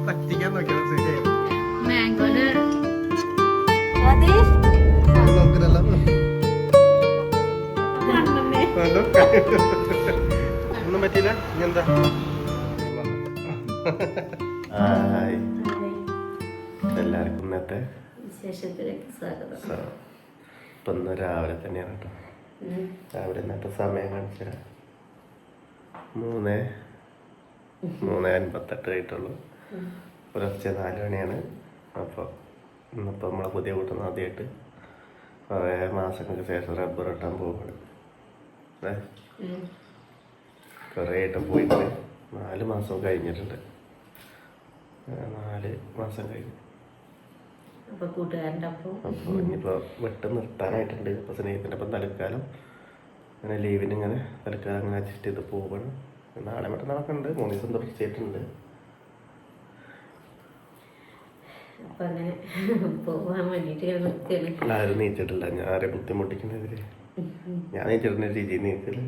പറ്റിക്കാൻ നോക്കിയാൽ ഒന്നും പറ്റിയില്ല എന്താ എല്ലാവർക്കും ഇന്നത്തെ ഇപ്പൊ ഇന്ന് രാവിലെ തന്നെയാണ് കേട്ടോ. രാവിലെ ഇന്നത്തെ സമയം കാണിച്ചാൽ 3:58 ആയിട്ടുള്ളൂ. പുലർച്ചെ 4 മണിയാണ്. അപ്പോൾ ഇന്നിപ്പോൾ നമ്മളെ പുതിയ കൂട്ടുന്ന ആദ്യമായിട്ട് കുറേ മാസങ്ങൾക്ക് ശേഷം റബ്ബർ വെട്ടാൻ പോവുകയാണ്. കുറേ ആയിട്ട് പോയിട്ട് 4 മാസം കഴിഞ്ഞിട്ടുണ്ട്. 4 മാസം കഴിഞ്ഞു. അപ്പോൾ ഇനിയിപ്പോൾ വെട്ട് നിർത്താനായിട്ടുണ്ട്. ഇപ്പോൾ സ്നേഹത്തിൻ്റെ അപ്പം തൽക്കാലം അങ്ങനെ ലീവിന് ഇങ്ങനെ തൽക്കാലം അങ്ങനെ അഡ്ജസ്റ്റ് ചെയ്ത് പോവുകയാണ്. നാളെ മറ്റന്നാളൊക്കെ ഉണ്ട്. 3 ദിവസം തുടർച്ചയായിട്ടുണ്ട്. ആരും നീച്ചിട്ടില്ല. ഞാൻ ആരെ ബുദ്ധിമുട്ടിക്കുന്നതില് ഞാൻ നീച്ചിട്ടുള്ള രീതി നീച്ചില്ല.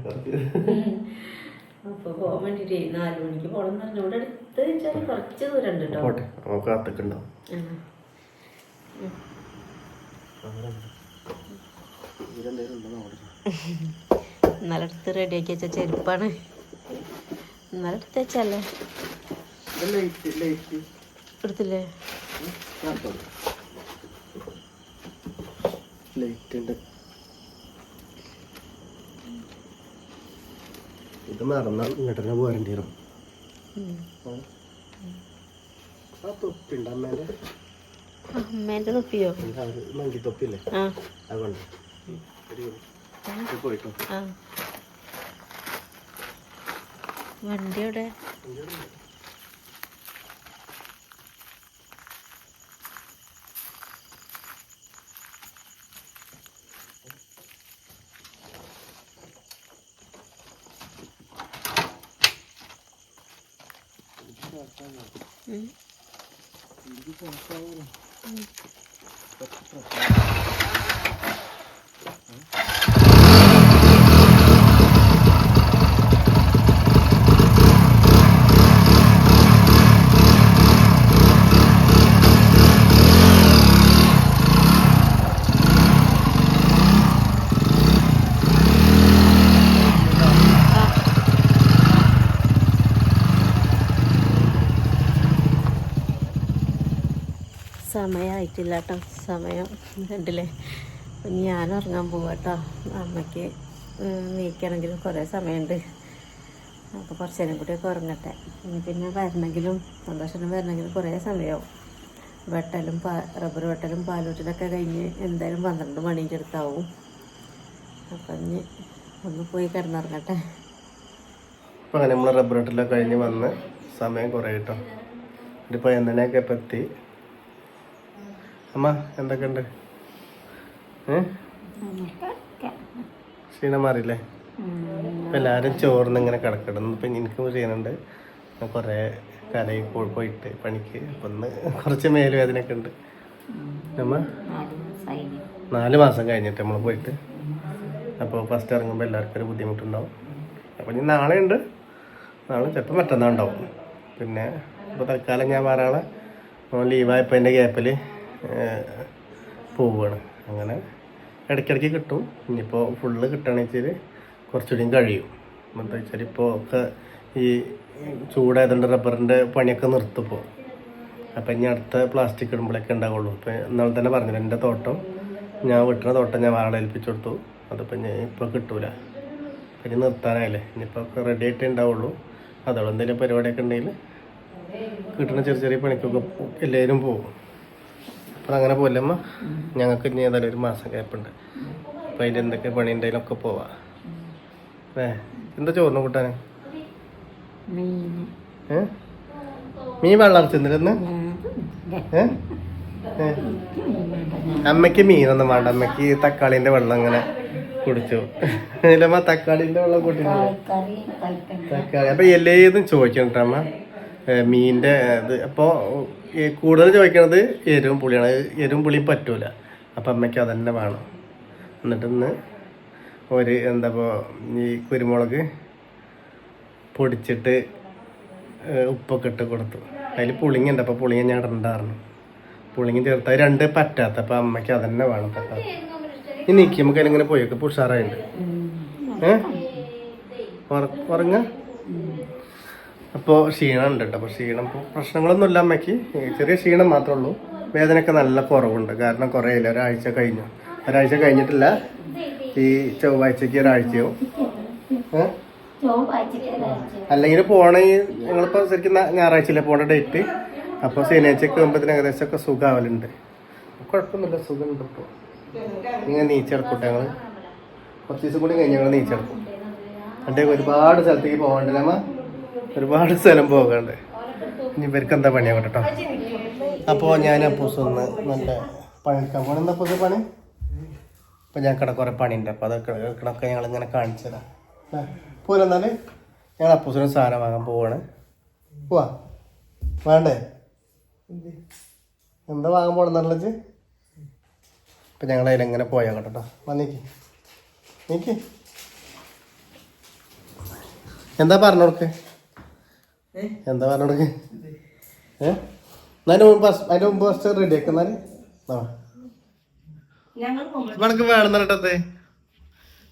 പോട്ടെ നമുക്ക് കാത്തിട്ടുണ്ടാവും. ഇന്നലെ എടുത്ത് റെഡിയാക്കി വെച്ച ചെരുപ്പാണ്. ഇന്നലെ എടുത്ത് വെച്ചല്ലേ എടുത്തില്ലേ? ഇത് മറന്നാൽ ഇങ്ങോട്ട് തന്നെ പോരേണ്ടി വരും. ആ തൊപ്പിണ്ട് അമ്മേന്റെ തൊപ്പിയോ? മങ്കി തൊപ്പില്ലേ അതുകൊണ്ട് പോയിട്ടോ. വണ്ടി എവിടെ? സമയമായിട്ടില്ല കേട്ടോ. സമയം കണ്ടില്ലേ? ഞാൻ ഇറങ്ങാൻ പോവാട്ടോ. അമ്മയ്ക്ക് നീക്കണമെങ്കിലും കുറേ സമയമുണ്ട്. അപ്പോൾ കുറച്ച് നേരം കൂടിയൊക്കെ ഉറങ്ങട്ടെ. പിന്നെ വരണമെങ്കിലും സന്തോഷം വരണമെങ്കിലും കുറേ സമയമാവും. റബ്ബർ വെട്ടലും പാലൂട്ടിലൊക്കെ കഴിഞ്ഞ് എന്തായാലും 12 മണിൻ്റെ അടുത്താവും. അപ്പം ഇനി ഒന്ന് പോയി കിടന്നിറങ്ങട്ടെ. അപ്പോൾ അങ്ങനെ നമ്മൾ റബ്ബർ വെട്ടലൊക്കെ കഴിഞ്ഞ് വന്ന് സമയം കുറേ കേട്ടോ. ഇതിപ്പോൾ എന്തിനൊക്കെ പറ്റി അമ്മ എന്തൊക്കെ ഉണ്ട്? ക്ഷീണം മാറിയില്ലേ? ഇപ്പം എല്ലാവരും ചോറിന് ഇങ്ങനെ കിടക്കിടുന്നു. ഇപ്പം എനിക്കും ചെയ്യുന്നുണ്ട്. കുറേ കടയിൽ പോയിട്ട് പണിക്ക്. അപ്പം ഒന്ന് കുറച്ച് മേലുവേദനയൊക്കെ ഉണ്ട്. അമ്മ 4 മാസം കഴിഞ്ഞിട്ട് നമ്മൾ പോയിട്ട്. അപ്പോൾ ഫസ്റ്റ് ഇറങ്ങുമ്പോൾ എല്ലാവർക്കും ഒരു ബുദ്ധിമുട്ടുണ്ടാവും. അപ്പോൾ ഇനി നാളെ ഉണ്ട്. നാളെ ചിലപ്പോൾ മറ്റന്നാൾ ഉണ്ടാവും. പിന്നെ ഇപ്പോൾ തൽക്കാലം ഞാൻ വേറെ ആളെ ലീവായപ്പോൾ എൻ്റെ ഗ്യാപ്പിൽ പോവുകയാണ്. അങ്ങനെ ഇടയ്ക്കിടയ്ക്ക് കിട്ടും. ഇനിയിപ്പോൾ ഫുള്ള് കിട്ടുകയാണെന്ന് വെച്ചാൽ കുറച്ചുകൂടിയും കഴിയും. എന്താ വെച്ചാൽ ഇപ്പോൾ ഒക്കെ ഈ ചൂടായതുകൊണ്ട് റബ്ബറിൻ്റെ പണിയൊക്കെ നിർത്തിപ്പോൾ. അപ്പം ഇനി അടുത്ത പ്ലാസ്റ്റിക് ഇടുമ്പോഴൊക്കെ ഉണ്ടാവുള്ളൂ. ഇപ്പം ഇന്നാൾ തന്നെ പറഞ്ഞില്ല, എൻ്റെ തോട്ടം ഞാൻ വെട്ടുന്ന തോട്ടം ഞാൻ വാടക ഏൽപ്പിച്ചു കൊടുത്തു. അതിപ്പോൾ ഞാൻ ഇപ്പോൾ കിട്ടൂല. പിന്നെ നിർത്താനായില്ലേ. ഇനിയിപ്പോൾ ഒക്കെ റെഡി ആയിട്ടേ ഉണ്ടാവുള്ളൂ. അതോടെ എന്തെങ്കിലും പരിപാടിയൊക്കെ ഉണ്ടെങ്കിൽ കിട്ടുന്ന ചെറിയ ചെറിയ പണിക്കൊക്കെ എല്ലാവരും പോകും. അപ്പം അങ്ങനെ പോലമ്മ ഞങ്ങൾക്ക് ഇനി ഏതായാലും 1 മാസം ഗ്യാപ്പുണ്ട്. അപ്പം അതിൻ്റെ എന്തൊക്കെ പണി ഉണ്ടെങ്കിലൊക്കെ പോവാം. എന്താ ചോറിന് കൂട്ടാന്? മീൻ വെള്ളം തിന്നിരുന്ന് അമ്മയ്ക്ക് മീനൊന്നും വേണ്ട. അമ്മയ്ക്ക് തക്കാളിൻ്റെ വെള്ളം അങ്ങനെ കുടിച്ചു. അതിലമ്മ തക്കാളിൻ്റെ വെള്ളം കൂട്ടിയില്ല. തക്കാളി അപ്പം എല്ലേതും ചോദിക്കണം കേട്ടോ അമ്മ. മീനിൻ്റെ ഇത് അപ്പോൾ കൂടുതൽ ചോദിക്കണത് എരിവും പുളിയാണ്. എരിവും പുളിയും പറ്റൂല. അപ്പം അമ്മയ്ക്ക് അതന്നെ വേണം. എന്നിട്ട് ഇന്ന് എന്താ ഈ കുരുമുളക് പൊടിച്ചിട്ട് ഉപ്പൊക്കെ ഇട്ട് കൊടുത്തു. അതിൽ പുളിങ്ങ ഉണ്ട്, അപ്പോൾ പുളിങ്ങ ഞാൻ ഇടണ്ടായിരുന്നു. പുളിങ്ങ ചേർത്ത് 2 പറ്റാത്ത, അപ്പോൾ അമ്മയ്ക്ക് അതന്നെ വേണം. ഇനി നീക്കി നമുക്ക് അതിലിങ്ങനെ പോയൊക്കെ ഉഷാറായിട്ടുണ്ട്. ഉറങ്ങ. അപ്പോൾ ക്ഷീണം ഉണ്ട് കേട്ടോ. അപ്പോൾ ക്ഷീണം ഇപ്പോൾ പ്രശ്നങ്ങളൊന്നുമില്ല അമ്മയ്ക്ക്, ചെറിയ ക്ഷീണം മാത്രമേ ഉള്ളൂ. വേദനയൊക്കെ നല്ല കുറവുണ്ട്. കാരണം കുറേ ഇല്ല, ഒരാഴ്ച കഴിഞ്ഞിട്ടില്ല. ഈ ചൊവ്വാഴ്ചക്ക് ഒരാഴ്ചയാവും. അല്ലെങ്കിൽ പോണേ ഞങ്ങളിപ്പോൾ ശരിക്കും ഞായറാഴ്ചയിലെ പോണ ഡേറ്റ്. അപ്പോൾ ശനിയാഴ്ചക്ക് ആകുമ്പോഴത്തേന് ഏകദേശം ഒക്കെ സുഖമാവലുണ്ട്. കുഴപ്പമൊന്നുമില്ല, സുഖമുണ്ട്. ഇപ്പോൾ ഇങ്ങനെ നീച്ചെടുക്കട്ടെ. ഞങ്ങൾ കുറച്ച് ദിവസം കൂടി കഴിഞ്ഞ് ഞങ്ങൾ നീച്ചെടുക്കും. എൻ്റെ ഒരുപാട് സ്ഥലത്തേക്ക് പോകാണ്ടല്ലേ അമ്മ, ഒരുപാട് സ്ഥലം പോകാണ്ട്. ഇനി ഇവർക്ക് എന്താ പണിയാകട്ടെ കേട്ടോ. അപ്പോൾ ഞാൻ അപ്പൂസൊന്ന് നല്ല പണിയെടുക്കാൻ പോകണം. എന്താ അപ്പൂസ് പണി? ഇപ്പം ഞങ്ങൾക്കിടെ കുറേ പണിയുണ്ട്. അപ്പോൾ അതൊക്കെ ഞങ്ങളിങ്ങനെ കാണിച്ചു തരാം. പോലെ എന്നാൽ ഞങ്ങൾ അപ്പൂസിന് സാധനം വാങ്ങാൻ പോവാണ്. പോവാ വേണ്ടേ? എന്താ വാങ്ങാൻ പോകണമെന്നുള്ളത്? ഇപ്പം ഞങ്ങൾ അതിലെങ്ങനെ പോയാൽ കേട്ടോ. നീക്ക് എന്താ പറഞ്ഞോടക്ക്? അതിന് മുമ്പ് ഫസ്റ്റ് റെഡി ആക്കി. എന്നാൽ നമുക്ക് വേണമെന്നിട്ടത്.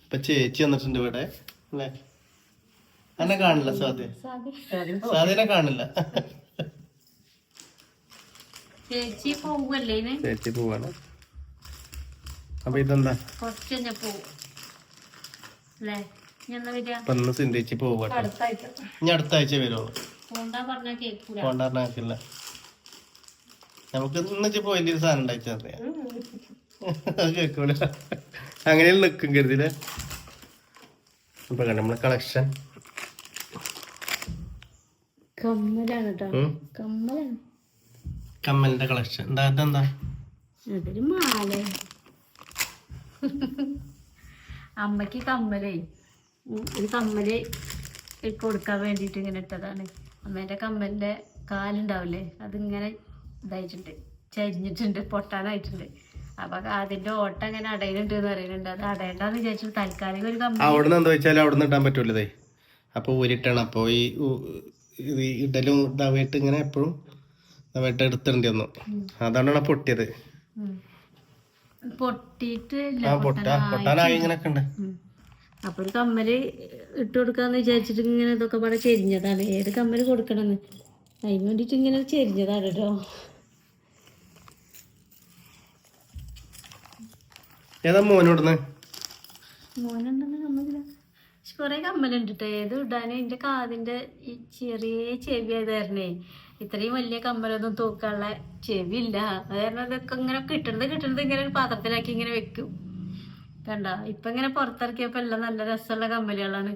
ഇപ്പം ചേച്ചി വന്നിട്ടുണ്ട് ഇവിടെ അല്ലേ? എന്നെ കാണില്ല സാധ്യനെ കാണില്ല. ചേച്ചി പോവാണ്. അപ്പൊ ഇതെന്താ ഇന്ന് സിന്ധിച്ച് പോവട്ടെ. ഇനി അടുത്ത ആഴ്ച വരുമോ? കൊണ്ടാറിനാക്കില്ല. നമുക്ക് ഇന്ന് പോയിന്റെ ഒരു സാധനം ഉണ്ടായിച്ചറിയാം. കേൾക്കൂല, അങ്ങനെയുള്ള നിൽക്കും കരുതില്ലേ. ഇപ്പൊ കണ്ട നമ്മളെ കളക്ഷൻ കമ്മലാണ് കേട്ടോ. കമ്മലിന്റെ കളക്ഷൻ. എന്താ അതൊരു മാല. അമ്മക്ക് കമ്മലേ, ഒരു കമ്മല് കൊടുക്കാൻ വേണ്ടിയിട്ട് ഇങ്ങനെ ഇട്ടതാണ്. അമ്മേന്റെ കമ്മലിന്റെ കാലുണ്ടാവില്ലേ, അതിങ്ങനെ ഇതായിട്ടുണ്ട്, ചരിഞ്ഞിട്ടുണ്ട്, പൊട്ടാനായിട്ടുണ്ട്. അപ്പൊ അതിന്റെ ഓട്ടം ഇങ്ങനെ അടയുന്നുണ്ട് എന്ന് പറയുന്നുണ്ട്. അത് അടയണ്ടെന്ന് വിചാരിച്ചു താൽക്കാലിക ഒരു കമ്മൽ. അവിടെ നിന്ന് എന്താ വെച്ചാൽ അവിടെ നിന്ന് ഇടാൻ പറ്റൂലേ. അപ്പൊ ഊരിട്ടാണ്. അപ്പൊ ഈ ഇടലും ഇതായിട്ട് ഇങ്ങനെ എപ്പോഴും ഇതായിട്ട് എടുത്തിടേണ്ടി വന്നു. അതാണ് പൊട്ടിയത്. പൊട്ടാനായി ഇങ്ങനെയൊക്കെ ഉണ്ട്. അപ്പൊ ഒരു കമ്മല് ഇട്ട് കൊടുക്കാന്ന് വിചാരിച്ചിട്ട് ഇങ്ങനെ ഇതൊക്കെ പാടെ ചെരിഞ്ഞതാണ്. ഏത് കമ്മല് കൊടുക്കണമെന്ന് അതിന് വേണ്ടിട്ട് ഇങ്ങനെ ചെരിഞ്ഞതാണ് കേട്ടോ. ഏതാ മോനുണ്ടെന്ന് കമ്മലില്ല. പക്ഷെ കൊറേ കമ്മലുണ്ട് കേട്ടോ. ഏത് ഇടാനും എന്റെ കാതിന്റെ ഈ ചെറിയ ചെവി ആയതായിരുന്നേ. ഇത്രയും വലിയ കമ്മലൊന്നും തൂക്കാനുള്ള ചെവിയില്ല. അത് കാരണം ഇതൊക്കെ ഇങ്ങനെ കിട്ടണത് ഇങ്ങനെ ഒരു പാത്രത്തിലാക്കി ഇങ്ങനെ വെക്കും. കണ്ട ഇപ്പൊ ഇങ്ങനെ പുറത്തിറക്കിയപ്പോ എല്ലാം നല്ല രസമുള്ള കമ്മലുകളാണ്.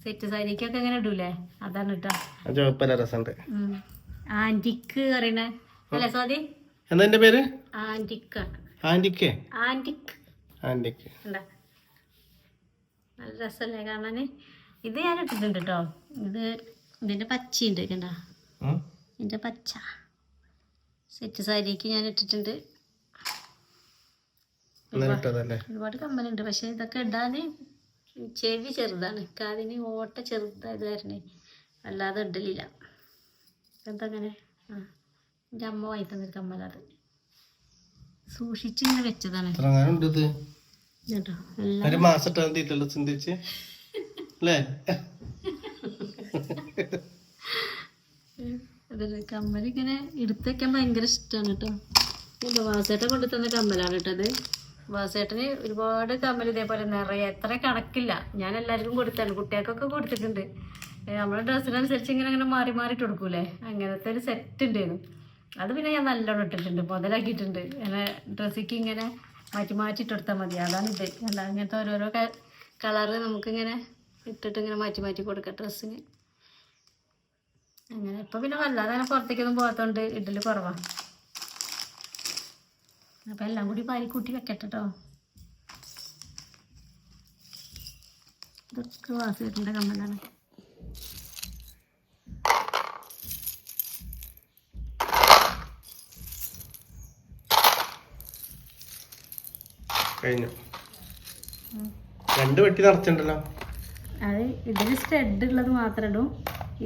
സെറ്റ് സാരിക്കൊക്കെ ഇങ്ങനെ ഇടൂലേ, അതാണ് കേട്ടോ. ആന്റിക്ക് പറയണ അല്ലേ സ്വാതി? എന്താ പേര്? ആന്റിക്കാണ്. നല്ല രസമല്ലേ കാണാന്? ഇത് ഞാൻ ഇട്ടിട്ടുണ്ട് കേട്ടോ. ഇതിന്റെ പച്ചയുണ്ട് കണ്ട, ഇതിന്റെ പച്ച സെറ്റ് സാരിക്ക് ഞാൻ ഇട്ടിട്ടുണ്ട്. ഒരുപാട് കമ്മലുണ്ട്. പക്ഷെ ഇതൊക്കെ ഇടാന് ചെവി ചെറുതാണ്, കാതിന് ഓട്ട ചെറുതായത് കാരണേ അല്ലാതെ ഇടലില്ല. എന്തങ്ങനെ എൻ്റെ അമ്മ വാങ്ങി തന്നൊരു കമ്മലത് സൂക്ഷിച്ചിങ്ങനെ വെച്ചതാണ് കേട്ടോ. അതല്ലേ കമ്മലിങ്ങനെ എടുത്ത് വെക്കാൻ ഭയങ്കര ഇഷ്ടമാണ് കേട്ടോ. ഇത് വാസേട്ടൻ കൊണ്ടു തന്ന കമ്മലാണ് കേട്ടത്. വാസേട്ടന് ഒരുപാട് കമ്മൽ ഇതേപോലെ നിറയെ, എത്ര കണക്കില്ല. ഞാൻ എല്ലാവർക്കും കൊടുത്താണ്, കുട്ടികൾക്കൊക്കെ കൊടുത്തിട്ടുണ്ട്. നമ്മളെ ഡ്രസ്സിനനുസരിച്ച് ഇങ്ങനെ മാറി മാറിയിട്ട് കൊടുക്കൂലേ, അങ്ങനത്തെ ഒരു സെറ്റ് ഉണ്ടായിരുന്നു. അത് പിന്നെ ഞാൻ നല്ലോണം ഇട്ടിട്ടുണ്ട്, മുതലാക്കിയിട്ടുണ്ട്. അങ്ങനെ ഡ്രസ്സിക്ക് ഇങ്ങനെ മാറ്റി മാറ്റി ഇട്ടെടുത്താൽ മതി. അതാണ് ഇത്. അല്ല അങ്ങനത്തെ ഓരോരോ കളറ് നമുക്കിങ്ങനെ ഇട്ടിട്ട് ഇങ്ങനെ മാറ്റി മാറ്റി കൊടുക്കാം ഡ്രസ്സിന്. അങ്ങനെ ഇപ്പം പിന്നെ വല്ലാതെ അങ്ങനെ പുറത്തേക്കൊന്നും പോകാത്തതുകൊണ്ട് ഇടൽ കുറവാണ്. അപ്പം എല്ലാം കൂടി പാലിക്കൂട്ടി വെക്കട്ടെ കേട്ടോ. ഇതൊക്കെ വാസേട്ടൻ്റെ കമ്മലാണ്. കഴിഞ്ഞു. 2 വെട്ടി നിറച്ചിട്ടുണ്ടല്ലോ. അത് ഇതിൽ സ്റ്റഡ് ഉള്ളത് മാത്രം ഇടും,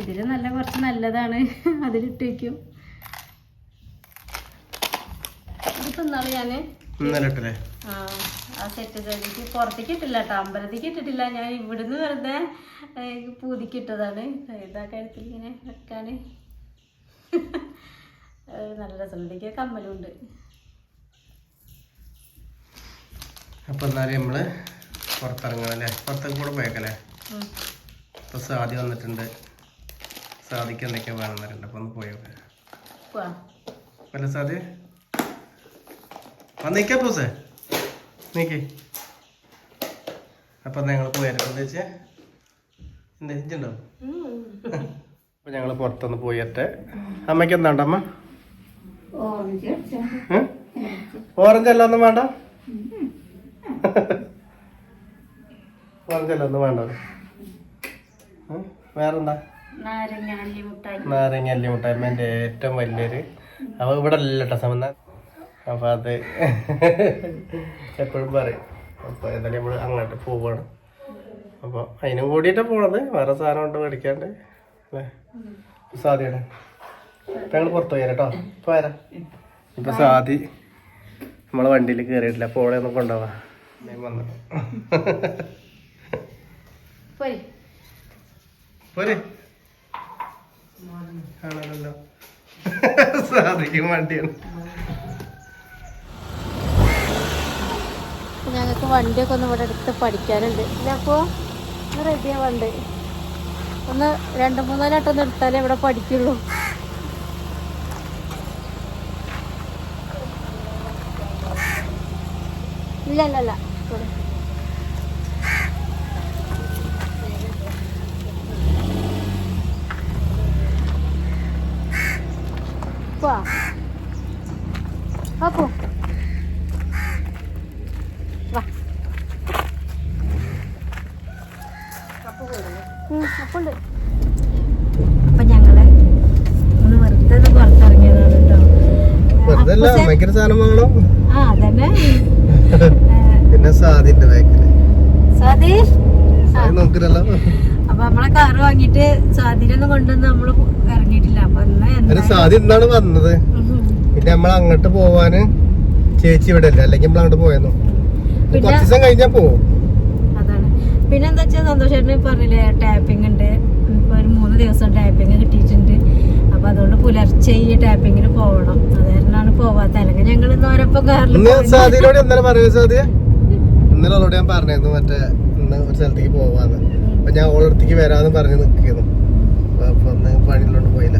ഇതിൽ നല്ല കുറച്ച് നല്ലതാണ്, അതിലിട്ട് വയ്ക്കും. ഇതിപ്പോൾ ഇന്നാള് ഞാൻ ആ സെറ്റ് ചെയ്തിട്ട് പുറത്തേക്ക് ഇട്ടില്ല കേട്ടോ, അമ്പലത്തേക്ക് ഇട്ടിട്ടില്ല. ഞാൻ ഇവിടുന്ന് വെറുതെ പൂതിക്കിട്ടതാണ്. ഇതാ കഴുത്തിൽ ഇങ്ങനെ വെക്കാൻ നല്ല രസമുണ്ട്. കമ്മലുണ്ട്. അപ്പം എന്നാലും നമ്മള് പുറത്തിറങ്ങണല്ലേ, പുറത്തേക്ക് കൂടെ പോയേക്കല്ലേ. ഇപ്പൊ സാധി വന്നിട്ടുണ്ട്, സാധിക്ക് എന്തൊക്കെയാ വേണമെന്നുണ്ട്. അപ്പൊ ഒന്ന് പോയോക്കെ അല്ല സാധി വന്നേക്കാ പൂസേ നീക്കേ. അപ്പൊ ഞങ്ങൾ പോയാലും എന്താ വെച്ചാ എന്താ ഇഞ്ചുണ്ടോ. അപ്പൊ ഞങ്ങള് പുറത്തൊന്ന് പോയിട്ട് അമ്മയ്ക്ക് എന്താണ്ട് അമ്മ ഓറഞ്ച് അല്ല ഒന്നും വേണ്ട, ഓറഞ്ച് അല്ല ഒന്നും വേണ്ട. വേറെന്താ നാരങ്ങ അല്ലി മുട്ടായി എൻ്റെ ഏറ്റവും വലിയൊരു. അപ്പോൾ ഇവിടെ അല്ല കേട്ടോ സമന്ന. അപ്പോൾ അത് എപ്പോഴും പറയും. അപ്പോൾ എന്തായാലും നമ്മൾ അങ്ങോട്ട് പോവുകയാണ്. അപ്പോൾ അതിനും കൂടിയിട്ടാണ് പോണത്, വേറെ സാധനം കൊണ്ട് മേടിക്കാണ്ട് അല്ലേ സാധിയാണ്. ഇപ്പം ഞങ്ങൾ പുറത്ത് പോയാൽ കേട്ടോ. ഇപ്പോൾ വരാം. ഇപ്പം സാധി നമ്മളെ വണ്ടിയിൽ കയറിയിട്ടില്ല, അപ്പോൾ ഓളെ ഒന്ന് കൊണ്ടുപോവാം വന്നു. പോരെ ആണല്ലോ സാധിക്കും വണ്ടിയാണ്. ഞങ്ങൾക്ക് വണ്ടിയൊക്കെ ഒന്ന് ഇവിടെ എടുത്ത് പഠിക്കാനുണ്ട്. അപ്പോൾ റെഡിയാവുണ്ട്. ഒന്ന് 2-3 വട്ടം ഒന്ന് എടുത്താലേ ഇവിടെ പഠിക്കുള്ളൂ. ഇല്ല അപ്പോ അപ്പുണ്ട്. അപ്പൊ ഞങ്ങള് ഒന്ന് വെറുതെ പുറത്തിറങ്ങിയതാണ് കേട്ടോ. ആ അതന്നെ. പിന്നെ സാധിന്റെ സതീഷ് അപ്പൊ നമ്മളെ കാറ് വാങ്ങിട്ട് സ്വാധീനൊന്നും കൊണ്ടുവന്ന് നമ്മള് ഇറങ്ങിയിട്ടില്ല. അപ്പൊ സാധി എന്താണ് വന്നത്. പിന്നെ നമ്മൾ അങ്ങോട്ട് പോവാന് ചേച്ചി ഇവിടെ അല്ല, അല്ലെങ്കിൽ നമ്മൾ അങ്ങോട്ട് പോയെന്നു. കുറച്ച് ദിവസം കഴിഞ്ഞാ പോവും. അതാണ്. പിന്നെ എന്താ വെച്ചാൽ സന്തോഷേട്ടന് പറഞ്ഞില്ലേ ടാപ്പിംഗ് ഉണ്ട്. ഇപ്പൊ ഒരു 3 ദിവസം ടാപ്പിംഗ് കിട്ടിയിട്ടുണ്ട്. അപ്പൊ അതുകൊണ്ട് പുലർച്ചെ ഈ ടാപ്പിങ്ങിന് പോകണം. അത് കാരണമാണ് പോവാത്ത. അല്ലെങ്കിൽ ഞങ്ങൾ ഇന്നോരൊപ്പം സാധിയോട് എന്തായാലും പറയൂ. സാധ്യ ഇന്നലെ അവളോട് ഞാൻ പറഞ്ഞിരുന്നു മറ്റേ ഇന്ന് ഒരു സ്ഥലത്തേക്ക് പോവാന്ന്. അപ്പൊ ഞാൻ ഓളടുത്തേക്ക് വരാന്ന് പറഞ്ഞ് നിൽക്കുന്നു. അപ്പൊ ഒന്ന് പണിയിലോട്ട് പോയില്ല.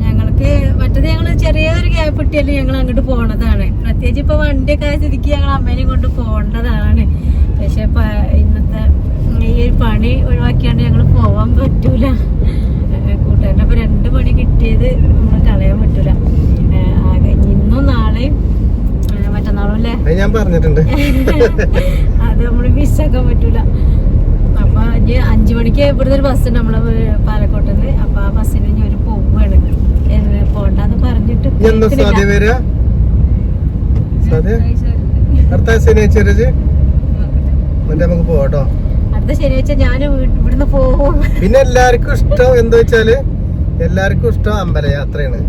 ഞങ്ങൾക്ക് മറ്റേത് ഞങ്ങള് ചെറിയൊരു ഗ്യാപ്പ് കിട്ടിയാലും ഞങ്ങൾ അങ്ങോട്ട് പോണതാണ്. പ്രത്യേകിച്ച് ഇപ്പൊ വണ്ടിയൊക്കെ ആയ സ്ഥിതിക്ക് ഞങ്ങൾ അമ്മേനെയും കൊണ്ട് പോകേണ്ടതാണ്. പക്ഷെ ഇന്നത്തെ ഈ ഒരു പണി ഒഴിവാക്കിയാണ്ട് ഞങ്ങൾ പോവാൻ പറ്റൂല. കൂട്ടുകാരുടെ അപ്പൊ 2 പണി കിട്ടിയത് നമ്മൾ കളയാൻ പറ്റൂല. ആകെ ഇന്നും നാളെയും മറ്റന്നാളും അല്ലേ ഞാൻ പറഞ്ഞിട്ടുണ്ട്. അത് നമ്മള് മിസ്സാക്കാൻ പറ്റൂല. അപ്പൊ 5 മണിക്ക് ഇവിടുന്ന് ഒരു ബസ് ഉണ്ട് നമ്മളെ പാലക്കോട്ടുന്ന്. അപ്പൊ ആ ബസ്സിന് ഇനി ഒരു പോവാണ്. പോണ്ടെന്ന് പറഞ്ഞിട്ട് നമുക്ക് പോട്ടോ. അടുത്ത ശനിയാഴ്ച ഞാൻ ഇവിടുന്ന് പോകും. പിന്നെ എല്ലാവർക്കും ഇഷ്ടം എന്താ വെച്ചാല് എല്ലാവർക്കും ഇഷ്ടം അമ്പലയാത്രയാണ്.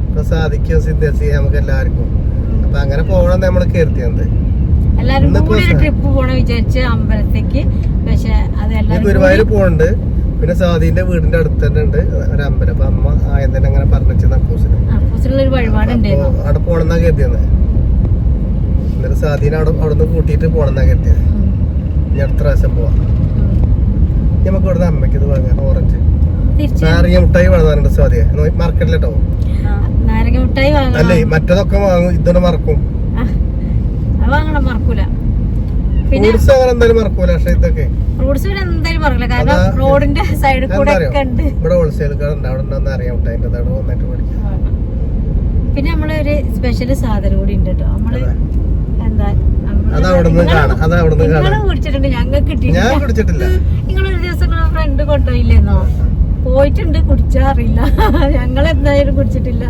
ഇപ്പൊ സാധിക്കും സിദ്ധി നമുക്ക് എല്ലാവർക്കും. അപ്പൊ അങ്ങനെ പോകണം നമ്മള് കരുതിയത്. എല്ലാരും കൂടി ഒരു ട്രിപ്പ് പോണ വിചാരിച്ച് അമ്പലത്തേക്ക്. പക്ഷെ അത് ഗുരുവായൂർ പോണുണ്ട്. പിന്നെ സാദിന്റെ വീടിന്റെ അടുത്ത് തന്നെ ഉണ്ട് ഒരു അമ്പലം. അപ്പൊ അമ്മ ആദ്യം തന്നെ അങ്ങനെ പറഞ്ഞു ഒരു വഴിപാടുണ്ടായിരുന്നു. അവിടെ പോണെന്നാ കരുതിയത്. എന്നിട്ട് സാദീനെ അവിടെ കൂട്ടിയിട്ട് പോണെന്നാ കരുതിയത്. ഇനി അടുത്ത പ്രാവശ്യം പോവാം. നമുക്ക് ഇവിടുന്ന് അമ്മയ്ക്ക് ഇത് വാങ്ങാം. ഓറഞ്ച് നാരങ്ങ മുട്ടായി വേണമെന്നുണ്ട് സാദിയ. മറക്കല്ലോ അല്ലേ. മറ്റതൊക്കെ വാങ്ങും, ഇതോടെ മറക്കും. മറക്കൂല. ഫ്രൂട്ട്സ് അങ്ങനെ എന്തായാലും മറക്കൂല. പക്ഷെ ഇതൊക്കെ ഫ്രൂട്ട്സ് എന്തായാലും മറക്കില്ല. കാരണം റോഡിന്റെ സൈഡിൽ കൂടെ ഇവിടെ ഹോൾസെയിൽ കട അവിടെ അറിയാം. മുട്ടായിന്റെ തടവ് വന്നിട്ട് മേടിക്കാം. പിന്നെ നമ്മളൊരു സ്പെഷ്യൽ സാധനം കൂടി ഉണ്ട് കേട്ടോ. നമ്മള് എന്താ കുടിച്ചിട്ടുണ്ട്. ഞങ്ങൾക്ക് കിട്ടിയിട്ടില്ല. നിങ്ങളൊരു ദിവസം ഫ്രണ്ട് കൊണ്ടുപോയില്ലേന്നോ? പോയിട്ടുണ്ട്, കുടിച്ചാറില്ല. ഞങ്ങൾ എന്തായാലും കുടിച്ചിട്ടില്ല.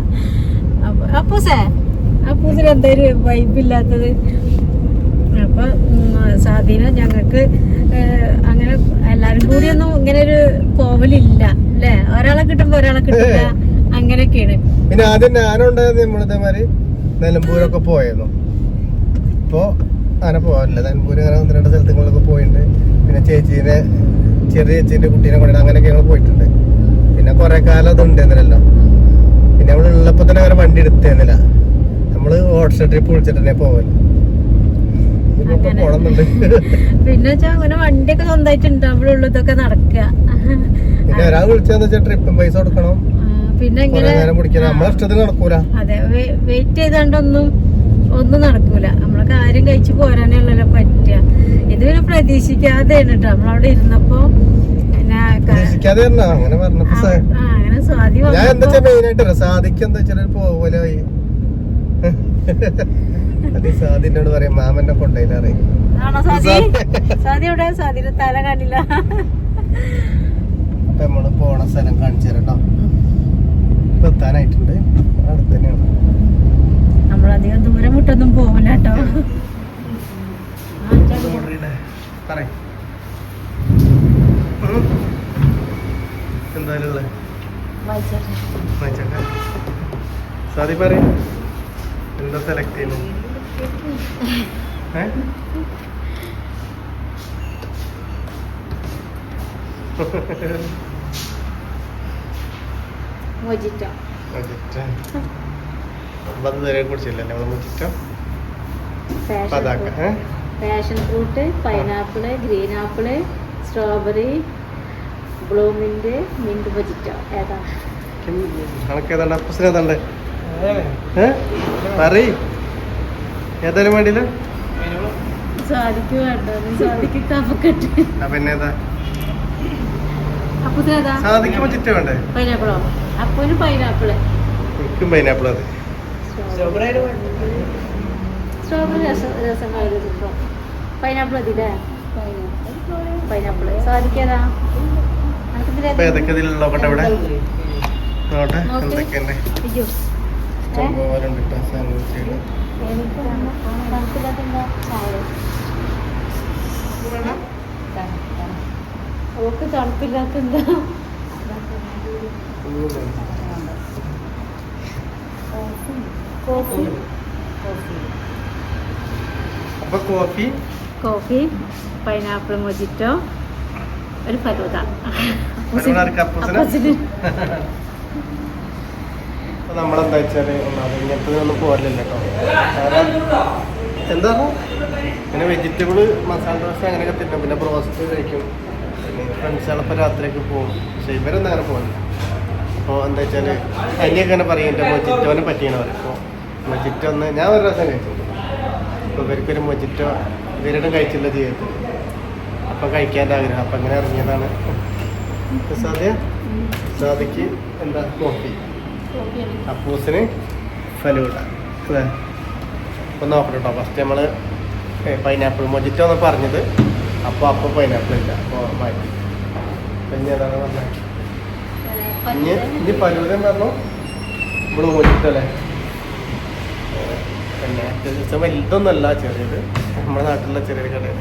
അപ്പൂസിന് എന്തായാലും വൈബില്ലാത്തത്. അപ്പൊ അപ്പൊ സ്വാധീന ഞങ്ങൾക്ക് അങ്ങനെ എല്ലാരും കൂടി ഒന്നും ഇങ്ങനെ ഒരു പോവലില്ല അല്ലേ, ഒരാളെ കിട്ടുമ്പോ ഒരാളെ കിട്ടില്ല, അങ്ങനെയൊക്കെയാണ്. പിന്നെ ആദ്യം ഞാനുണ്ടായത് നമ്മളിതേമാതിരി നിലമ്പൂരൊക്കെ പോയിരുന്നു. ഇപ്പൊ അങ്ങനെ പോകാറില്ല. നിലമ്പൂര് അങ്ങനെ 1-2 സ്ഥലത്തുകളൊക്കെ പോയിട്ടുണ്ട്. പിന്നെ ചെറിയ ചേച്ചീന്റെ കുട്ടീനെ കൊണ്ടിട്ട് അങ്ങനെയൊക്കെ ഞങ്ങൾ പോയിട്ടുണ്ട്. പിന്നെ കുറെ കാലം അത് ഉണ്ടായിരുന്നല്ലോ. പിന്നെ നമ്മൾ ഉള്ളപ്പോ തന്നെ അങ്ങനെ വണ്ടി എടുത്തേന്നില്ല. നമ്മള് വാട്സ്ആപ്പ് ട്രിപ്പ് വിളിച്ചിട്ട് തന്നെ പോവല്ലോ. പോണമെന്നുണ്ട്. പിന്നെ അങ്ങനെ വണ്ടിയൊക്കെ സ്വന്തമായിട്ട് ഉണ്ടാവുള്ളൂ ഇതൊക്കെ നടക്കുക. പിന്നെ ഒരാൾ വിളിച്ചാന്ന് വെച്ചാൽ ട്രിപ്പ് പൈസ കൊടുക്കണം, പിന്നെ ഇങ്ങനെ നമ്മളെ ഇഷ്ടത്തിന് നടക്കൂല. അതെ, വെയിറ്റ് ചെയ്താണ്ടൊന്നും നടക്കൂല. നമ്മളെ കാര്യം കഴിച്ചു പോരാനുള്ളല്ലോ പറ്റുക. ഇത് പിന്നെ പ്രതീക്ഷിക്കാതെയാണ് കേട്ടോ നമ്മളവിടെ ഇരുന്നപ്പോ. അങ്ങനെ പറഞ്ഞപ്പോ അങ്ങനെ സ്വാതി ഞാൻ എന്താ വെച്ചാൽ മെയിൻ ആയിട്ട് സാധിക്ക് എന്താ വെച്ചാൽ പോവലോ അത് സാദിനോട് പറയാം മാമന്റെ കൊണ്ടയില അറിയാം. സാദി എവിടെ? സാദിന്റെ തല കാണില്ല. അപ്പൊ നമ്മള് പോണ സ്ഥലം കാണിച്ചു തരാം കേട്ടോ. ഇപ്പൊ എത്താനായിട്ടുണ്ട്, അടുത്ത് തന്നെയാണ്. നമ്മളധികം ദൂരം വിട്ടൊന്നും പോവില്ല കേട്ടോ. എന്തായാലും സാദി പറയും എന്താ സെലക്ട് ചെയ്യുന്നത്? Passion fruit, pineapple, green apple, strawberry, blue mint, mint mojito. ഏതാ ഏതായാലും വേണ്ടില്ല. സാദിക്ക് വേണ്ട, സാദിക്ക് കഫക്കെട്ട്. പിന്നേതാ? അപ്പുതിനേതാ? സാദിക്ക് മൊജിറ്റോ വേണ്ടേ? പൈനാപ്പിളോ? അപ്പൂന് പൈനാപ്പിള്. എനിക്കും പൈനാപ്പിൾ. അത് സ്ട്രോബെറി രസം കഴിക്കും. പൈനാപ്പിൾ അതില്ലേ? പൈനാപ്പിള്. സാദിക്കേതാ? ഏതൊക്കെ ഇതിലുള്ളോട്ടെ ഇവിടെ നോട്ടെ എന്തൊക്കെയുണ്ട്. ഇഷ്ടംപോലുണ്ട് സാൻഡ്വിച്ചുകൾ. ഓക്ക് തണുപ്പില്ലാത്തെന്താ? അപ്പൊ കോഫി, പൈനാപ്പിൾ മൊജിറ്റോ, ഒരു ഫലൂദ. നമ്മളെന്താ വെച്ചാല് ഇങ്ങനത്തെ പോരലില്ല കേട്ടോ. എന്താ പിന്നെ വെജിറ്റബിള് മസാല ദോശ അങ്ങനെയൊക്കെ തിന്നും. പിന്നെ ബ്രോസ്റ്റ് കഴിക്കും. പിന്നെ ഫ്രണ്ട്സുകളപ്പോൾ രാത്രിയൊക്കെ പോകും. പക്ഷെ ഇവരൊന്നും അങ്ങനെ പോകില്ല. അപ്പോൾ എന്താ വെച്ചാൽ അതിനെയൊക്കെ അങ്ങനെ പറയും എൻ്റെ മൊജിറ്റോനെ പറ്റിയാണ് പറയും. അപ്പോൾ മൊജിറ്റോ ഒന്ന് ഞാൻ ഒരു പ്രാവശ്യം കഴിച്ചു. അപ്പോൾ ഇവർക്കൊരു മൊജിറ്റോ ഇവരുടെ കഴിച്ചില്ല ജീവിതത്തിൽ. അപ്പം കഴിക്കാൻ്റെ ആഗ്രഹം. അപ്പം അങ്ങനെ ഇറങ്ങിയതാണ്. സാദിക്ക് എന്താ കോഫി, അപ്പൂസിന് ഫലൂഡ അല്ലേ? അപ്പം നോക്കണം കേട്ടോ. ഫസ്റ്റ് നമ്മൾ പൈനാപ്പിൾ മൊജിറ്റോ എന്ന് പറഞ്ഞത്. അപ്പോൾ പൈനാപ്പിൾ ഇല്ല, അപ്പോൾ മാറ്റി. പിന്നെ ഏതാണ് പറഞ്ഞത്? ഇനി ഫലൂദയും പറഞ്ഞു, ബ്ലൂ മൊജിറ്റോ അല്ലേ? പിന്നെ അത്യാവശ്യം വലുതൊന്നുമല്ല, ചെറിയത് നമ്മുടെ നാട്ടിലുള്ള ചെറിയൊരു കടയിൽ.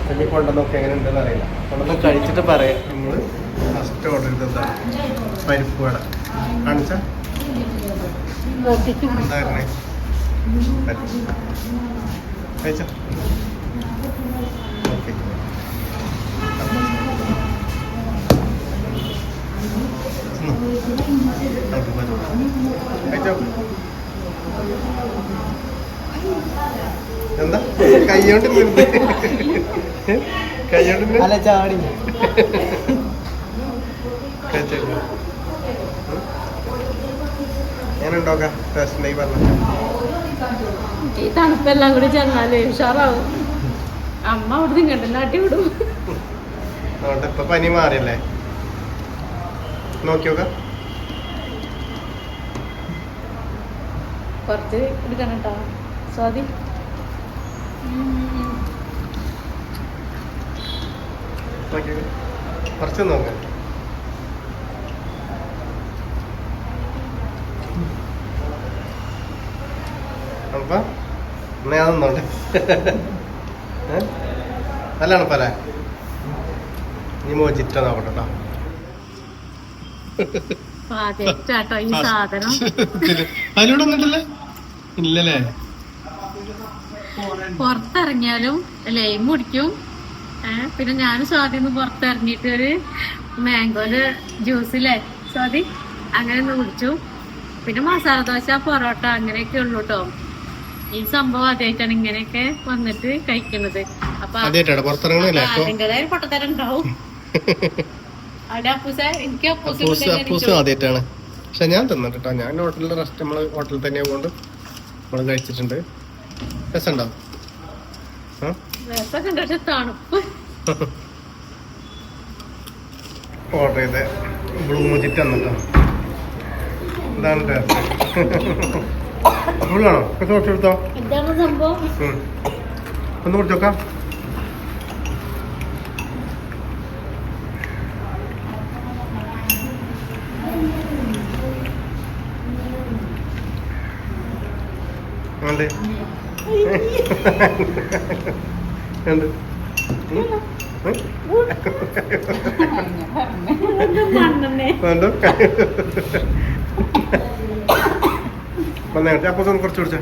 പിന്നെ കൊണ്ടുവന്നൊക്കെ എങ്ങനെ ഉണ്ടെന്ന് അറിയില്ല. കൊണ്ടൊന്ന് കഴിച്ചിട്ട് പറയാം. നമ്മൾ ഫസ്റ്റ് ഓർഡർ ചെയ്തതാണ് പരിപ്പ് വട. കാണിച്ച എന്താ പറഞ്ഞേ? കഴിച്ചോ? ഓക്കെ. കഴിച്ചോ? എന്താ കൈയോണ്ട് അല്ല ചാടി ഞാനുണ്ടോക്കാം ടേസ്റ്റിനായി പറഞ്ഞു. ഈ തണുപ്പെല്ലാം കൂടി ചെന്നാലേ ഉഷാറാവും. അമ്മ അവിടെ നിന്ന് കണ്ടു നാട്ടി വിടും. അതുകൊണ്ട് ഇപ്പൊ പനി മാറിയല്ലേ? നോക്കി നോക്കാം. കുറച്ച് എടുക്കണം കേട്ടോ സ്വാതി. കുറച്ച് നോക്കാം. അപ്പൊ എന്നാ ഞാൻ നിന്നോട്ടെ. നല്ലാണ് പല നീ മോജിറ്റ നോക്കട്ടെ കേട്ടോ. ഈ സാധനം അതിലൂടെ ഒന്നിട്ടല്ലേ ഇല്ലല്ലേ. പുറത്തിറങ്ങിയാലും ലൈം കുടിക്കും. പിന്നെ ഞാൻ സ്വാതി പുറത്തിറങ്ങിയിട്ട് ഒരു മാംഗോന്റെ ജ്യൂസില്ലേ സ്വാതി അങ്ങനെ ഒന്ന് കുടിച്ചു. പിന്നെ മസാല ദോശ, പൊറോട്ട അങ്ങനെയൊക്കെ ഉള്ളു കേട്ടോ. ഈ സംഭവം ആദ്യമായിട്ടാണ് ഇങ്ങനെയൊക്കെ വന്നിട്ട് കഴിക്കുന്നത്. അപ്പൊ അതിൻ്റെതായ പൊട്ടത്തരം ഉണ്ടാവും. അവിടെ എനിക്ക് ആദ്യമായിട്ടാണ്. പക്ഷെ ഞാൻ തിന്നിട്ടോ. ഞാൻ ഹോട്ടലിൽ നമ്മള് ഹോട്ടലിൽ തന്നെ കൊണ്ട് നമ്മള് കഴിച്ചിട്ടുണ്ട്. രസമുണ്ടാവും. രസമൊക്കെ ഉണ്ട്. പക്ഷെ തണുപ്പ് ഓർഡർ ചെയ്ത് ബ്ലൂ മോജിറ്റ എന്നിട്ടോ. എന്താണ് ബ്ലൂ ആണോ? കുറച്ചെടുത്തോ. എന്താണ് സംഭവം? ഒന്ന് കുടിച്ചോക്കാം. ഉണ്ട് ഉണ്ട്. അപ്പൊ കുറച്ച് കുടിച്ച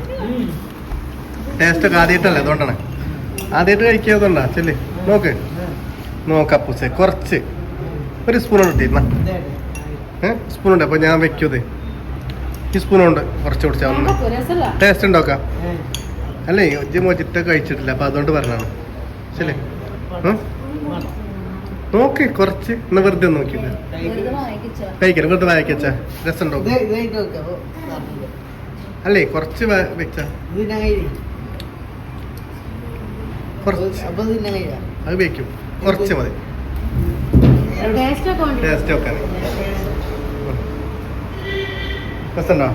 ടേസ്റ്റ് ഒക്കെ ആദ്യമായിട്ടല്ലേ, അതുകൊണ്ടാണ് ആദ്യമായിട്ട് കഴിക്കാതുകൊണ്ടാ. ചെല്ലേ നോക്കപ്പൂസെ കുറച്ച് ഒരു സ്പൂൺ ഇട്ടിരുന്ന സ്പൂണുണ്ട്. അപ്പൊ ഞാൻ വെക്കൂത് ഈ സ്പൂണുണ്ട് കുറച്ച് കുടിച്ചാൽ ടേസ്റ്റ് ഉണ്ടാക്കാം. അല്ലേ ഒജ്ജ് മോജിറ്റ കഴിച്ചിട്ടില്ല, അപ്പൊ അതുകൊണ്ട് പറഞ്ഞാണ്. ശരി നോക്ക് കുറച്ച് എന്നാ വെറുതെ നോക്കില്ല കഴിക്കണം. വെറുതെ വായിക്കച്ച രസം ഉണ്ടാവും. അല്ലേ കുറച്ച് വെച്ച അത് വെക്കും. കുറച്ച് മതി ടേസ്റ്റ് നോക്കാൻ. രസമുണ്ടോ?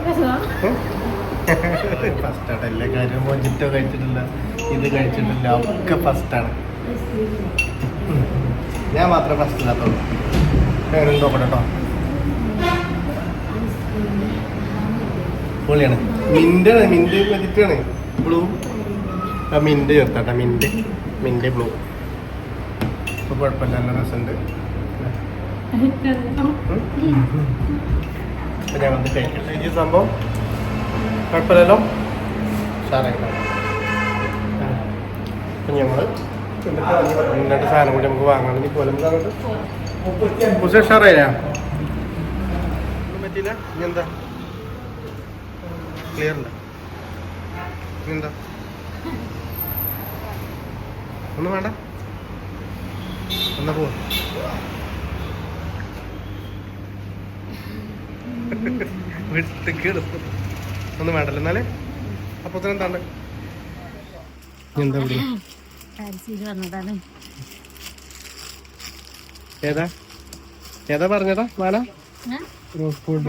ഫസ്റ്റാണ് എല്ലാ കാര്യം. മോജിറ്റോ കഴിച്ചിട്ടില്ല, ഇത് കഴിച്ചിട്ടില്ല, ഒക്കെ ഫസ്റ്റാണ്. ഞാൻ മാത്രമേ ഫസ്റ്റ് ഇല്ലാത്തുള്ളൂ. അങ്ങനെ നോക്കട്ടെ കേട്ടോ. പൊളിയാണ്. മിന്റ് മോജിറ്റാണ്. ബ്ലൂ മിന്റ് ചേർത്താട്ടെ. Mint blue. ഇപ്പൊ കുഴപ്പമില്ല, നല്ല രസമുണ്ട്. അപ്പൊ ഞാൻ വന്ന് കഴിക്കട്ടെ. ഈ സംഭവം കുഴപ്പമില്ലല്ലോ. സാറായിട്ടാണ്. അപ്പം ഞങ്ങൾ രണ്ട് സാധനം കൂടി നമുക്ക് വാങ്ങണം. ഇനി പോലും ഉഷാറായില്ല പറ്റിയില്ല. ഇനി എന്താ ക്ലിയർ ഉണ്ട്? ഇനി എന്താ ഒന്നും വേണ്ട. എന്നാ പോവാ. വിട്ടേക്കെടുത്തു ഒന്നും വേണ്ടല്ലോ. എന്നാലേ അപ്പൊ എന്താണ് എന്താ ഏതാ പറഞ്ഞതാ മാല? Rose gold.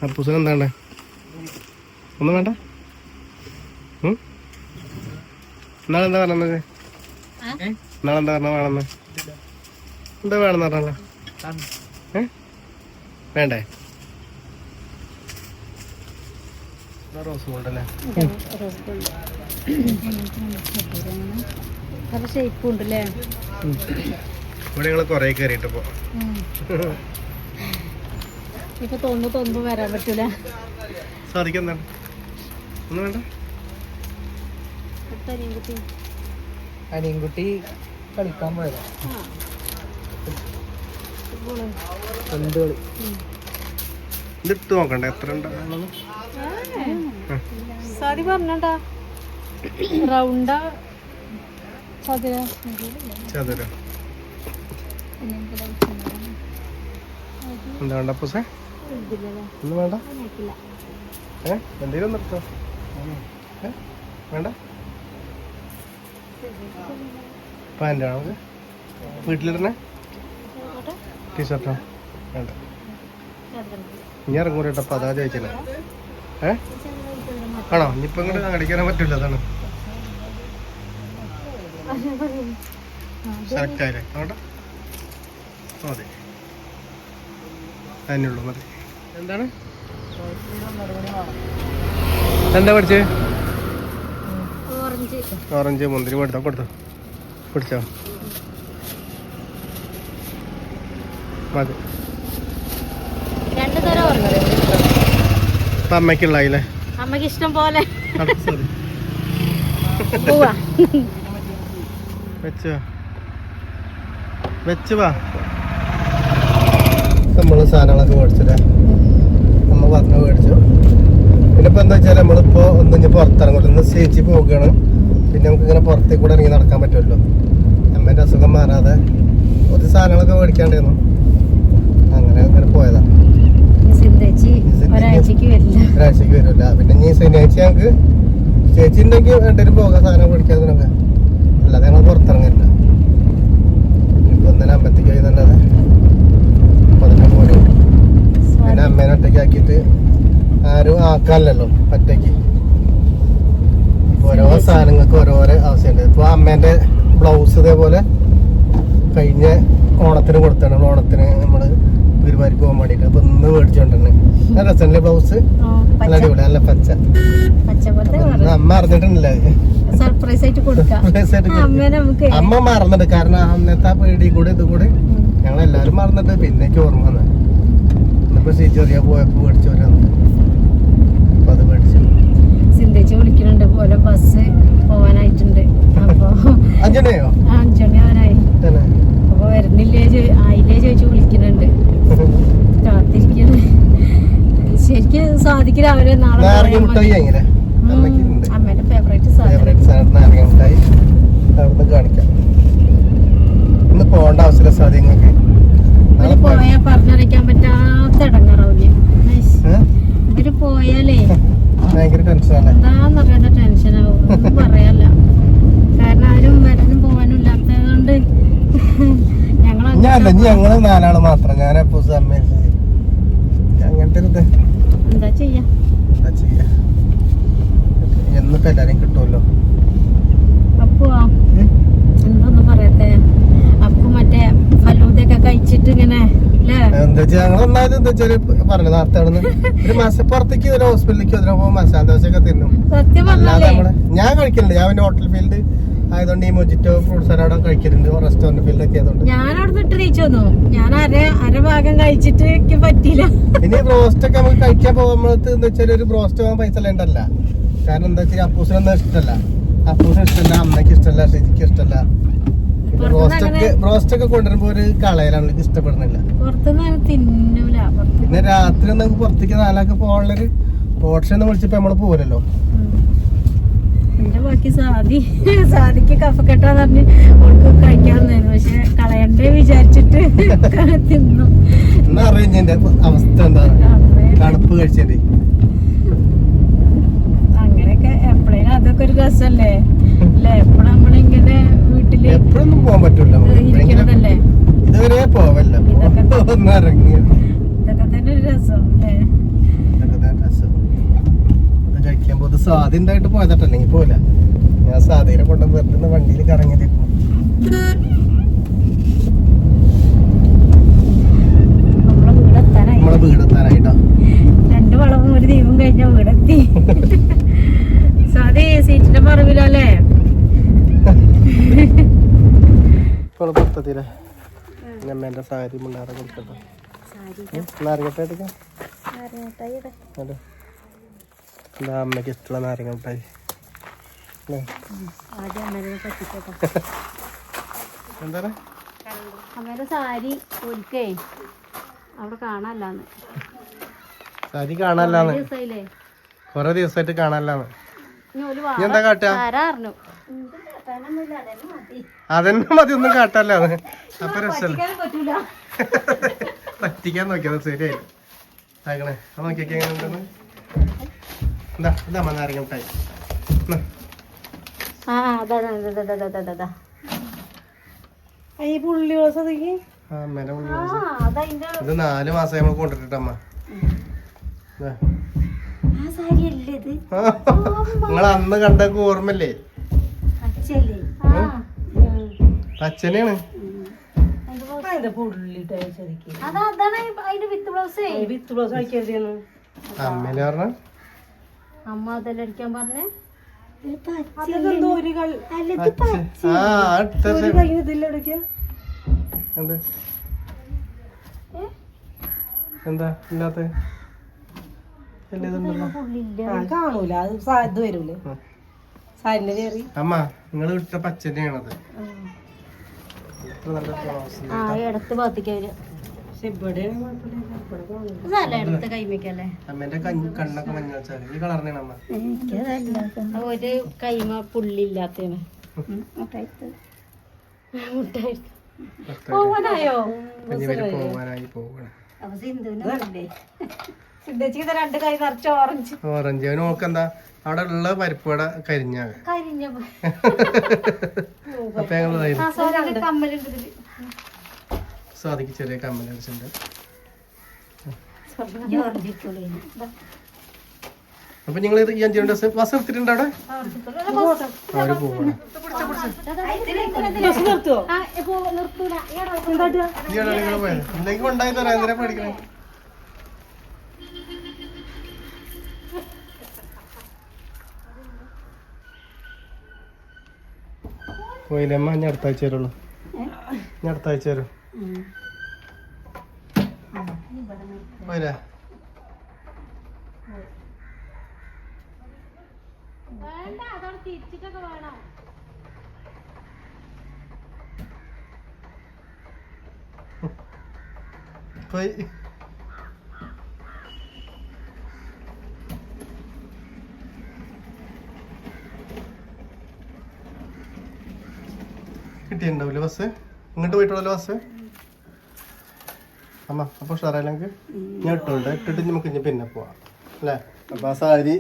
അപ്പൂസന് എന്താണ്? ഒന്നും വേണ്ട. നാളെന്താ പറഞ്ഞത്? നാളെന്താ പറഞ്ഞ വേണമെന്ന്? എന്താ വേണമെന്ന് പറഞ്ഞല്ലോ? വേണ്ടേ? റോസ് ഗോൾഡ് അല്ലേ? ഇവിടെ ഞങ്ങള് കൊറേ കയറിയിട്ടപ്പോ ഇപ്പൊ തോന്നുമ്പോ വരാൻ പറ്റൂല. സാധിക്കും. എന്താണ്? ഒന്നും വേണ്ട. അനിയൻകുട്ടി കളിക്കാൻ പോയതാ. ഇതിട്ട് നോക്കണ്ടേ എത്ര ഉണ്ടാകുന്നത്? സാരി പറഞ്ഞാ റൗണ്ടാ ചതുരം? എന്താ വേണ്ട പൂസേ? ഒന്നും വേണ്ട. എന്തെങ്കിലും നിർത്തോ? വേണ്ട. പാൻ്റാണോ നമുക്ക് വീട്ടിലിടണേ? ടീഷർട്ടോ? വേണ്ട. ഇനി ഇറങ്ങൂല കേട്ടോ. അപ്പൊ അതാ ചോദിച്ചില്ല. ആണോ? ഇനിയിപ്പോ ഇങ്ങോട്ട് അടിക്കാനും പറ്റില്ല. അതാണ് സെലക്ട് ആയില്ലേ? അവിടെ മതി. അതിനുള്ളൂ മതി. എന്താണ് എന്താ പഠിച്ചേ? ഓറഞ്ച്. ഓറഞ്ച് മുന്തിരി കൊടുത്തോ പിടിച്ചോ മതി. 2 തരം ഓറഞ്ച്. ഇപ്പം അമ്മയ്ക്കുള്ളായില്ലേ? അമ്മക്ക് ഇഷ്ടം പോലെ. സോറി പോവാ. വെച്ച് വാ. നമ്മള് സാധനങ്ങളൊക്കെ മേടിച്ചില്ലേ? അമ്മ പറഞ്ഞു മേടിച്ചു. പിന്നെ ഇപ്പൊ എന്താ വെച്ചാൽ നമ്മളിപ്പോ ഒന്ന് പുറത്തിറങ്ങുള്ളൂ. ഇന്ന് ചേച്ചി പോവുകയാണ്. പിന്നെ നമുക്ക് ഇങ്ങനെ പുറത്തേക്ക് കൂടെ ഇറങ്ങി നടക്കാൻ പറ്റുമല്ലോ. അമ്മേന്റെ അസുഖം മാറാതെ കുറച്ച് സാധനങ്ങളൊക്കെ മേടിക്കാണ്ടായിരുന്നു. അങ്ങനെ പോയതാ. ഒരാഴ്ചക്ക് വരില്ല. പിന്നെ ഇനി ശനിയാഴ്ച ഞങ്ങൾക്ക് ചേച്ചി ഉണ്ടെങ്കിൽ രണ്ടുപേരും പോകാം സാധനം മേടിക്കാതിനൊക്കെ. അല്ലാതെ ഞങ്ങൾ പുറത്തിറങ്ങില്ല. ഇപ്പൊ ഒന്നിനെ അമ്പത്തേക്ക് പോയി നല്ലത്. അപ്പൊ അതിനെ പോലും പിന്നെ അമ്മേനെ ഒറ്റയ്ക്ക് ആക്കിയിട്ട് ആരും ആക്കാനല്ലോ ഒറ്റയ്ക്ക്. ഓരോ സാധനങ്ങൾക്ക് ഓരോരോ ആവശ്യമുണ്ട്. ഇപ്പൊ അമ്മേന്റെ ബ്ലൗസ് ഇതേപോലെ കഴിഞ്ഞ ഓണത്തിന് കൊടുത്താണ്. ഓണത്തിന് നമ്മള് ഗുരുവായൂർക്ക് പോകാൻ വേണ്ടിട്ട് അപ്പൊ ഇന്ന് മേടിച്ചോണ്ടെന്നെ രസമല്ലേ ബ്ലൗസ്? നല്ല അടിപൊളി, നല്ല പച്ച. അമ്മ അറിഞ്ഞിട്ടുണ്ടല്ലേ? സർപ്രൈസ് ആയിട്ട് കൊടുക്കാം. അമ്മ മറന്നിട്ട്, കാരണം അന്നത്തെ ആ പേടി കൂടെ ഇത് കൂടെ ഞങ്ങൾ എല്ലാരും മറന്നിട്ട് പിന്നേക്ക് ഓർമ്മ വന്നത്. ഇന്നിപ്പോ ചെറിയ പോയപ്പോ മേടിച്ചു വരാന്ന്. അപ്പൊ അത് മേടിച്ചു. സിന്ധിച്ച് വിളിക്കുന്നുണ്ട് പോലെ ബസ് പോവാനായിട്ടുണ്ട്. അപ്പൊ 5 മണിയോ? 5 മണി ആവാനായി. അപ്പൊ വരുന്നില്ലേ ആയില്ലേ ചോദിച്ചു വിളിക്കുന്നുണ്ട്. കാത്തിരിക്കണ്. ശരിക്കും സാധിക്കും രാവിലെ നാളെ അമ്മേന്റെ ഫേവറേറ്റ് നാരങ്ങ മിഠായി അവിടുന്ന് കാണിക്കാം. ഇന്ന് പോകേണ്ട ആവശ്യമില്ല സാധ്യങ്ങൾക്ക്. ഇവര് പോയാ പറഞ്ഞറിയിക്കാൻ പറ്റാത്ത ഇടങ്ങാറാവില്ലേ ഇവര് പോയാലേ? ഭയങ്കര ടെൻഷനാണ്. എന്താന്നറിയാത്ത ടെൻഷനാവും. ഒന്നും പറയാല്ല. കാരണം ആരും വരാനും പോവാനും ഇല്ലാത്തതുകൊണ്ട് ഞങ്ങള് 4 മാത്രം. ഞാൻ അങ്ങനത്തെ എന്താ ചെയ്യാ എന്നിപ്പോ എല്ലാരെയും കിട്ടുമല്ലോ. അപ്പോ എന്തൊന്നും പറയട്ടെ. അപ്പൊ മറ്റേ ഫലൂദയൊക്കെ കഴിച്ചിട്ട് ഇങ്ങനെ എന്താ വെച്ചാൽ ഞങ്ങൾ ഒന്നാമത് എന്താ വെച്ചാല് പറഞ്ഞു നേരത്തെ ഒരു മാസം പുറത്തേക്ക് ഒരു ഹോസ്പിറ്റലിലേക്ക് അതിനൊപ്പം മസാല ദോശയൊക്കെ തിന്നും. സത്യം അല്ലാതെ ഞാൻ കഴിക്കലുണ്ട്. ഞാൻ പിന്നെ ഹോട്ടൽ ഫീൽഡ് ആയതുകൊണ്ട് ഈ മൊജിറ്റോ ഫ്രൂട്ട് സലാഡ് കഴിക്കലുണ്ട്. റെസ്റ്റോറന്റ് ഫീൽഡൊക്കെ ആയതുകൊണ്ട് ഞാൻ അവിടെ ഇട്ട് തിരിച്ചു വന്നു. ഞാൻ അര ഭാഗം കഴിച്ചിട്ട് എനിക്ക് പറ്റിയില്ല. ഇനി ബ്രോസ്റ്റ് ഒക്കെ നമുക്ക് കഴിക്കാൻ പോകുമ്പോഴത്തെ എന്താ വെച്ചാൽ ഒരു ബ്രോസ്റ്റ് പോകാൻ പൈസ ഉണ്ടല്ല. കാരണം എന്താ വെച്ചാൽ അപ്പൂസിനൊന്നും ഇഷ്ടമല്ല. അപ്പൂസിന് ഇഷ്ടമല്ല, അമ്മയ്ക്ക് ഇഷ്ടമല്ല, ഷിജിക്ക് ഇഷ്ടമല്ല. ബ്രോസ്റ്റ് ഒക്കെ കൊണ്ടുവരുമ്പോ ഒരു കളയലാണ്, എനിക്ക് ഇഷ്ടപ്പെടുന്നില്ല. തിന്നൂല. പിന്നെ രാത്രി നമുക്ക് പുറത്തേക്ക് 4 പോകാനുള്ളൊരു ഓപ്ഷൻ വിളിച്ചപ്പോ നമ്മള് പോരല്ലോ. എന്റെ ബാക്കി സാദിക്ക് കഫക്കെട്ടാന്ന് പറഞ്ഞ് ഓൾക്ക് കഴിക്കാവുന്നതായിരുന്നു. പക്ഷെ കളയണ്ടേ വിചാരിച്ചിട്ട് തിന്നു. എന്നാ അറിയാം എന്റെ അവസ്ഥ എന്താ, തണുപ്പ് കഴിച്ചേ. അങ്ങനെയൊക്കെ എപ്പോഴേലും അതൊക്കെ ഒരു രസല്ലേ അല്ലേ? എപ്പോഴും നമ്മളിങ്ങനെ വീട്ടില് എപ്പോഴൊന്നും പോകാൻ പറ്റൂല. ഇരിക്കണതല്ലേ. ഇതുവരെ പോവല്ലോ. ഇതൊക്കെ തന്നെ ഒരു രസം അല്ലേ? കഴിക്കുമ്പോ ഇത് സാധ്യണ്ടായിട്ട് പോയതട്ടല്ലെങ്കിൽ പോല. ഞാൻ സാധ്യനെ കൊണ്ട് വെറുതെ വണ്ടിയിൽ കറങ്ങിയത്. നമ്മളെ വീടെത്താനായിട്ടോ. 2 വളവും 1 ദീപം കഴിഞ്ഞ വീടെത്തി. സാധി സീറ്റിന്റെ മറവിലല്ലേ? ഇപ്പോൾ പുറത്തെത്തിയില്ലേ? അമ്മേന്റെ സാരി മുണ്ടാറെ കൊടുക്കട്ടോ. നാരങ്ങട്ടായിട്ടൊക്കെ എന്താ അമ്മയ്ക്ക് ഇഷ്ടമുള്ള നാരങ്ങ മിഠായി. എന്താണ് അമ്മേടെ സാരി ഒരിക്കേ അവിടെ കാണാല്ലാന്ന്. സാരി കാണാല്ലാന്ന് കൊറേ ദിവസമായിട്ട് കാണാല്ലാന്ന്. എന്താ കാട്ടാ? അതന്നെ മതി, ഒന്നും കാട്ടല്ലാന്ന്. അപ്പൊ രസല്ല. പറ്റിക്കാൻ നോക്കിയത് ശരിയായി. ആകണേ നോക്കിയൊക്കെ എങ്ങനെ ഉണ്ടെന്ന്. എന്താ ഇതാ നാരങ്ങ മിഠായി. ഇത് 4 മാസം നമ്മൾ കൊണ്ടിട്ടമ്മ. നിങ്ങൾ അന്ന് കണ്ടൊക്കെ ഓർമ്മല്ലേ? അച്ഛനെയാണ്. അമ്മേനെ പറഞ്ഞ അമ്മ അതെല്ലാം അടിക്കാൻ പറഞ്ഞേ എന്ത് എന്താ ഇല്ലാത്ത കാണൂല അത് ഇത് വരൂലേ സാരിന്റെ കയറി അമ്മ നിങ്ങൾ ഇട്ട പച്ചനെയാണത്. ആ ഇടത്ത് ഭാഗത്തേക്ക് വരും. പക്ഷെ ഇവിടെ ഇടത്ത് കൈമയ്ക്കല്ലേ അമ്മേന്റെ കണ്ണൊക്കെ മഞ്ഞ വെച്ചാല് ഈ കളറിനാണ് അമ്മ. ഒരു കൈമ പുള്ളില്ലാത്തേന് പോവാനായോ പോവാനായി പോവാണ്. സിദ്ധേച്ചിക്ക് രണ്ട് കൈ നിറച്ച് ഓറഞ്ച് ഓറഞ്ച് നോക്കെന്താ അവിടെ ഉള്ള പരിപ്പുവട കരിഞ്ഞാകെ കരിഞ്ഞ അപ്പൊ ഞങ്ങൾ കമ്മലുണ്ട് ഇതില്. സാധിക്ക് ചെറിയ കമ്മൽ അടിച്ചിട്ടുണ്ട്. അപ്പൊ നിങ്ങൾ ഈ 5 ഡ്രസ് ബസ് എടുത്തിട്ടുണ്ട് അവിടെ അവര് പോവാണ്. എന്തെങ്കിലും ഉണ്ടായി തരാം. എന്തിനാ പഠിക്കണേ? പോയില്ലമ്മ ഞാൻ അടുത്ത ആഴ്ച വരുള്ളൂ. ഞാൻ അടുത്ത ആഴ്ച വരും. പോയില്ലേ? പോയി. കിട്ടിയിട്ടുണ്ടാവില്ലേ ബസ്? ഇങ്ങോട്ട് പോയിട്ടുള്ളല്ലോ ബസ് അമ്മ. അപ്പൊ ഉഷാറായില്ലെങ്കിൽ ഞാൻ ഇട്ടുണ്ട്. ഇട്ടിട്ട് നമുക്ക് ഇനി പിന്നെ പോവാം അല്ലേ? അപ്പൊ ആ സാരി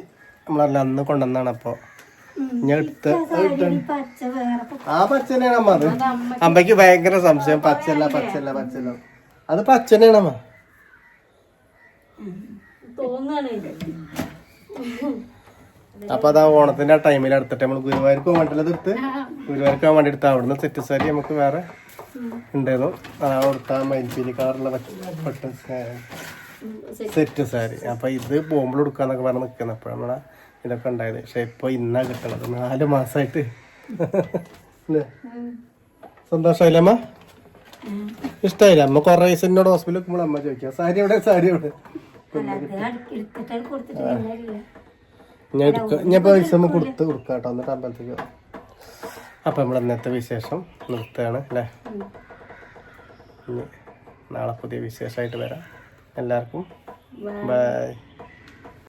നമ്മളല്ല അന്ന് കൊണ്ടുവന്നാണ്. അപ്പൊ ഞാൻ എടുത്ത് ആ പച്ചനെയാണ് അമ്മ. അത് അമ്മയ്ക്ക് ഭയങ്കര സംശയം. പച്ചല്ല പച്ചല്ല പച്ചല്ല അത് പച്ചനെയാണ് അമ്മ. അപ്പൊ അതാ ഓണത്തിന്റെ ആ ടൈമിൽ എടുത്തിട്ട് നമ്മൾ ഗുരുവായൂർക്ക് വേണ്ടിയത് എടുത്ത് ഗുരുവായൂർക്ക് വേണ്ടി എടുത്ത് അവിടുന്ന് സെറ്റ് സാരി നമുക്ക് വേറെ ഉണ്ടായിരുന്നു. അതാ കൊടുത്താൽ മയിൽപ്പീലി കളറുള്ള പട്ട് സെറ്റ് സാരി. അപ്പൊ ഇത് പോകുമ്പോൾ എടുക്കാന്നൊക്കെ പറഞ്ഞ് നിൽക്കുന്നത്. അപ്പൊ നമ്മളെ ഇതൊക്കെ ഉണ്ടായത്. പക്ഷെ ഇപ്പൊ ഇന്നാ കിട്ടണത് 4 മാസമായിട്ട്. സന്തോഷമായില്ല അമ്മ? ഇഷ്ടായില്ല അമ്മ? കൊറേ ദിവസം എന്നോട് ഹോസ്പിറ്റലിൽ വെക്കുമ്പോൾ അമ്മ ചോദിക്കാം സാരി എവിടെ സാരി എവിടെ. ഞാൻ എടുക്കാം. ഞാൻ പൈസ ഒന്ന് കൊടുക്കാം കേട്ടോ. എന്നിട്ട് അമ്പലത്തേക്ക്. അപ്പം നമ്മൾ ഇന്നത്തെ വിശേഷം നിർത്തുകയാണ് അല്ലേ? ഇനി നാളെ പുതിയ വിശേഷമായിട്ട് വരാം. എല്ലാവർക്കും ബൈ.